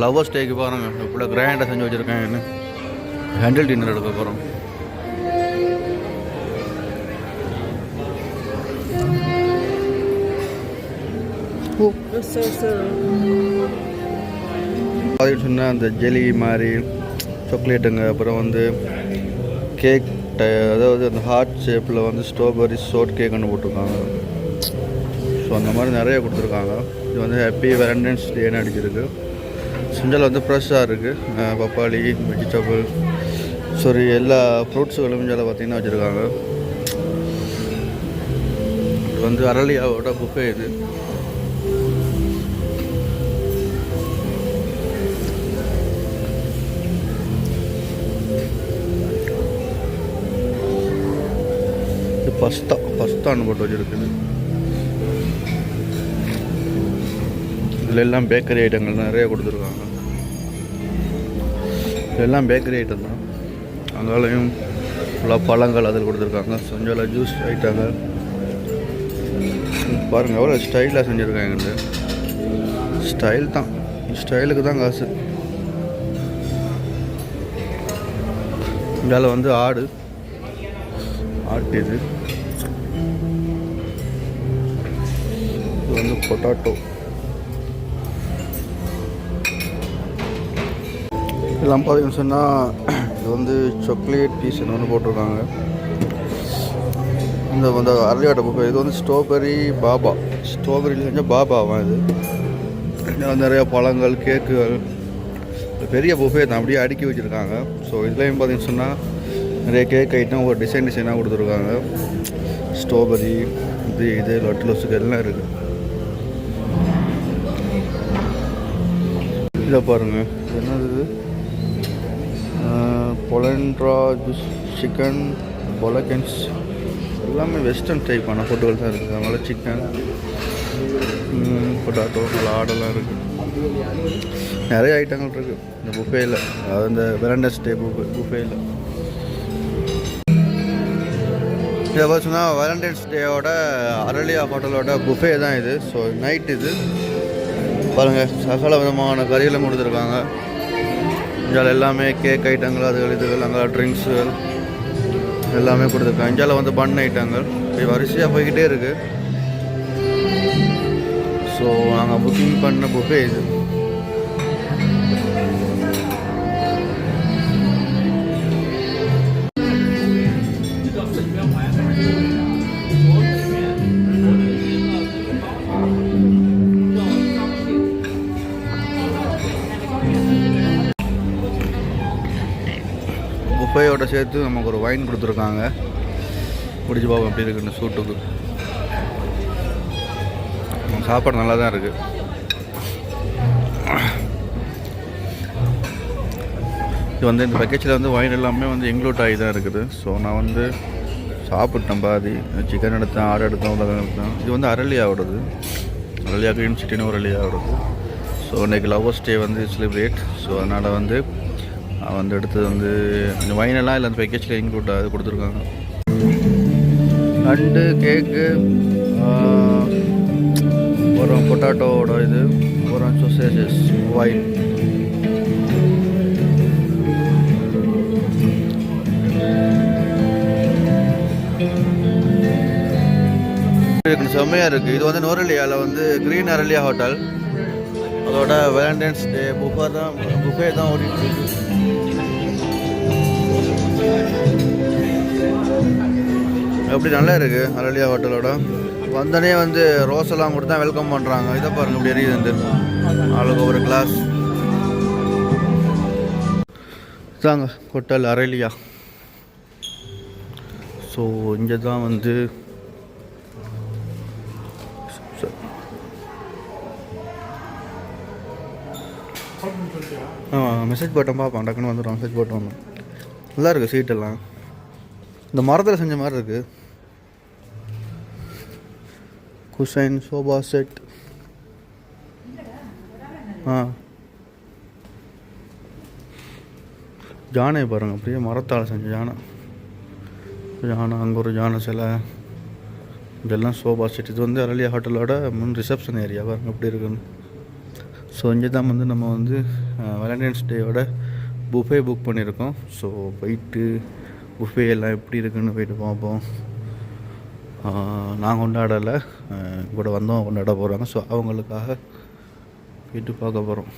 Lovers டேக்கு பாருங்க இவ்வளோ கிராண்டாக செஞ்சு வச்சுருக்காங்கன்னு. ஹேண்டில் டின்னர் எடுக்க போகிறோம். சொன்னால் அந்த ஜெலி மாதிரி சாக்லேட்டுங்க, அப்புறம் வந்து கேக், அதாவது அந்த ஹார்ட் ஷேப்பில் வந்து ஸ்ட்ராபெரி ஷார்ட் கேக்குன்னு போட்டிருக்காங்க. ஸோ அந்த மாதிரி நிறைய கொடுத்துருக்காங்க. இது வந்து ஹாப்பி வேலண்டைன்ஸ் டேன்னு அடிச்சிருக்கு. சுண்டல் வந்து ஃப்ரெஷ்ஷாக இருக்குது. பப்பாளி, வெஜிடபிள், சாரி எல்லா ஃப்ரூட்ஸுகளும் இதில் பார்த்திங்கன்னா வச்சுருக்காங்க. இது வந்து அரளியாவோட புஃபே. இது பஸ்தான்னு போட்டு வச்சுருக்குது. இதில் எல்லாம் பேக்கரி ஐட்டங்கள் நிறைய கொடுத்துருக்காங்க. இதெல்லாம் பேக்கரி ஐட்டம் தான். அங்காலையும் ஃபுல்லாக பழங்கள் அதில் கொடுத்துருக்காங்க. கொஞ்சம் ஜூஸ் ஐட்டங்கள் பாருங்கள் எவ்வளோ ஸ்டைலாக செஞ்சுருக்காங்க. ஸ்டைல் தான், ஸ்டைலுக்கு தான் காசு. இதில் வந்து ஆடு இது வந்து பொட்டாட்டோ. இதெல்லாம் பார்த்தீங்கன்னு சொன்னால் இது வந்து சாக்லேட் பீஸ்ன்னு ஒன்று போட்டிருக்காங்க. இந்த வந்து அரளியாட்ட புஃபே. இது வந்து ஸ்ட்ராபெரி பாபா, ஸ்ட்ராபெரியில் செஞ்சால் பாபாவான். இது நிறைய பழங்கள், கேக்குகள், பெரிய புஃபே தான் அப்படியே அடுக்கி வச்சுருக்காங்க. ஸோ இதுலேயும் பார்த்தீங்கன்னு சொன்னால் நிறைய கேக் ஐட்டம் ஒரு டிசைனாக கொடுத்துருக்காங்க. ஸ்ட்ராபெரி, இது லட்டுலஸுக்கு எல்லாம் இருக்குது. இதில் பாருங்கள் என்னது, பொலண்ட்ரா ஜூஸ், சிக்கன் பொலக்கன்ஸ், எல்லாமே வெஸ்டர்ன் டைப்பான ஃபுட்டுகள் தான் இருக்குது. அதனால் சிக்கன், பொட்டாட்டோ, நல்லா ஆடெல்லாம் இருக்குது. நிறைய ஐட்டங்கள் இருக்குது இந்த புஃபேயில், அதாவது இந்த வேலண்டைன்ஸ் டே புஃபேயில். இதை பார்த்தீங்கன்னா வேலண்டைன்ஸ் டேவோட அரளியா ஹோட்டலோட புஃபே தான் இது. ஸோ நைட் இது பாருங்கள் சகல விதமான கறிகளும் கொடுத்துருக்காங்க. இந்தியாவில் எல்லாமே கேக் ஐட்டங்கள், அதுகள் இதுகள், அங்கே ட்ரிங்க்ஸுகள் எல்லாமே கொடுத்துருக்காங்க. இந்தியாவில் வந்து பன் ஐட்டங்கள் வரிசையாக போய்கிட்டே இருக்குது. ஸோ நாங்கள் புக்கிங் பண்ண புஃபே இது. புஃபேயோட சேர்த்து நமக்கு ஒரு வைன் கொடுத்துருக்காங்க. குடிச்சு பார்ப்போம் எப்படி இருக்குன்னு. சூட்டுக்கு சாப்பாடு நல்லா தான் இருக்குது. இது வந்து இந்த பேக்கேஜில் வந்து வைன் எல்லாமே வந்து இன்க்ளூட் ஆகி தான் இருக்குது. ஸோ நான் வந்து சாப்பிட்டேன் பாதி. சிக்கன் எடுத்தேன், ஆடு எடுத்தேன், உலகம் எடுத்தேன். இது வந்து அரளியாவோடது, அரளியா க்ரீன் சிட்டின்னு ஒரு அரளியாவோடது. ஸோ இன்றைக்கி லவ்வர்ஸ் டே வந்து செலிப்ரேட். ஸோ அதனால் வந்து எடுத்தது வந்து இந்த வைனெல்லாம் இல்லை அந்த பேக்கேஜில் இன்க்ளூட் ஆகுது கொடுத்துருக்காங்க. நண்டு, கேக்கு, ஒரு பொட்டாட்டோவோட இது, ஒரு சொசேஜஸ், வைன். செம்மையாக இருக்குது. இது வந்து நோரலியாவில் வந்து க்ரீன் அரளியா ஹோட்டல், அதோட வேலண்டைன்ஸ் டே புஃபே தான் ஓடிட்டு இருக்கு. எப்படி நல்லா இருக்குது அரளியா ஹோட்டலோட. வந்தனே வந்து ரோஸ் எல்லாம் கொடுத்து தான் வெல்கம் பண்ணுறாங்க. இதை பாருங்கள் இப்படி எரியுது ஆளுக்கு ஒரு கிளாஸ். இதாங்க ஹோட்டல் அரளியா. ஸோ இங்கே தான் வந்து மெசேஜ் போட்டோம் பார்ப்போம். டக்குன்னு வந்துடும். மெசேஜ் போட்டோம். நல்லா இருக்குது சீட்டெல்லாம். இந்த மரத்தில் செஞ்ச மாதிரி இருக்குது. குஷைன், சோபா செட். யானை பாருங்கள், அப்படியே மரத்தால் செஞ்ச யானை. அங்கே ஒரு யானை சிலை. இதெல்லாம் சோபா செட். இது வந்து அரளியா ஹோட்டலோட முன் ரிசப்ஷன் ஏரியா பாருங்கள் எப்படி இருக்குன்னு. ஸோ இங்கே தான் வந்து நம்ம வந்து வேலண்டைன்ஸ் டேயோட புஃபே புக் பண்ணியிருக்கோம். ஸோ போயிட்டு புஃபே எல்லாம் எப்படி இருக்குன்னு போயிட்டு பார்ப்போம். நான் கொண்டாடலை, கூட வந்தவங்க கொண்டாட போகிறாங்க. ஸோ அவங்களுக்காக போயிட்டு பார்க்க போகிறோம்.